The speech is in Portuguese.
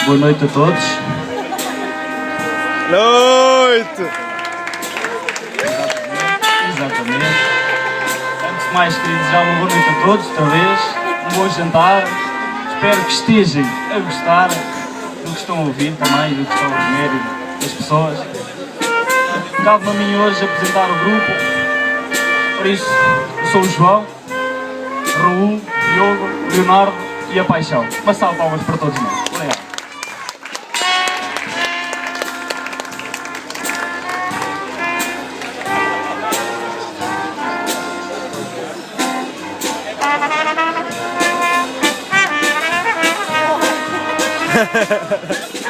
Boa noite a todos. Noite! Exatamente. Antes de mais, queria desejar uma boa noite a todos, outra vez. Um bom jantar. Espero que estejam a gostar do que estão a ouvir também, do que estão a comer e das pessoas. Cabe-me a mim hoje apresentar o grupo. Por isso, eu sou o João, Raul, Diogo, Leonardo e a Paixão. Uma salva de palmas para todos nós. Obrigado. Ha ha ha ha.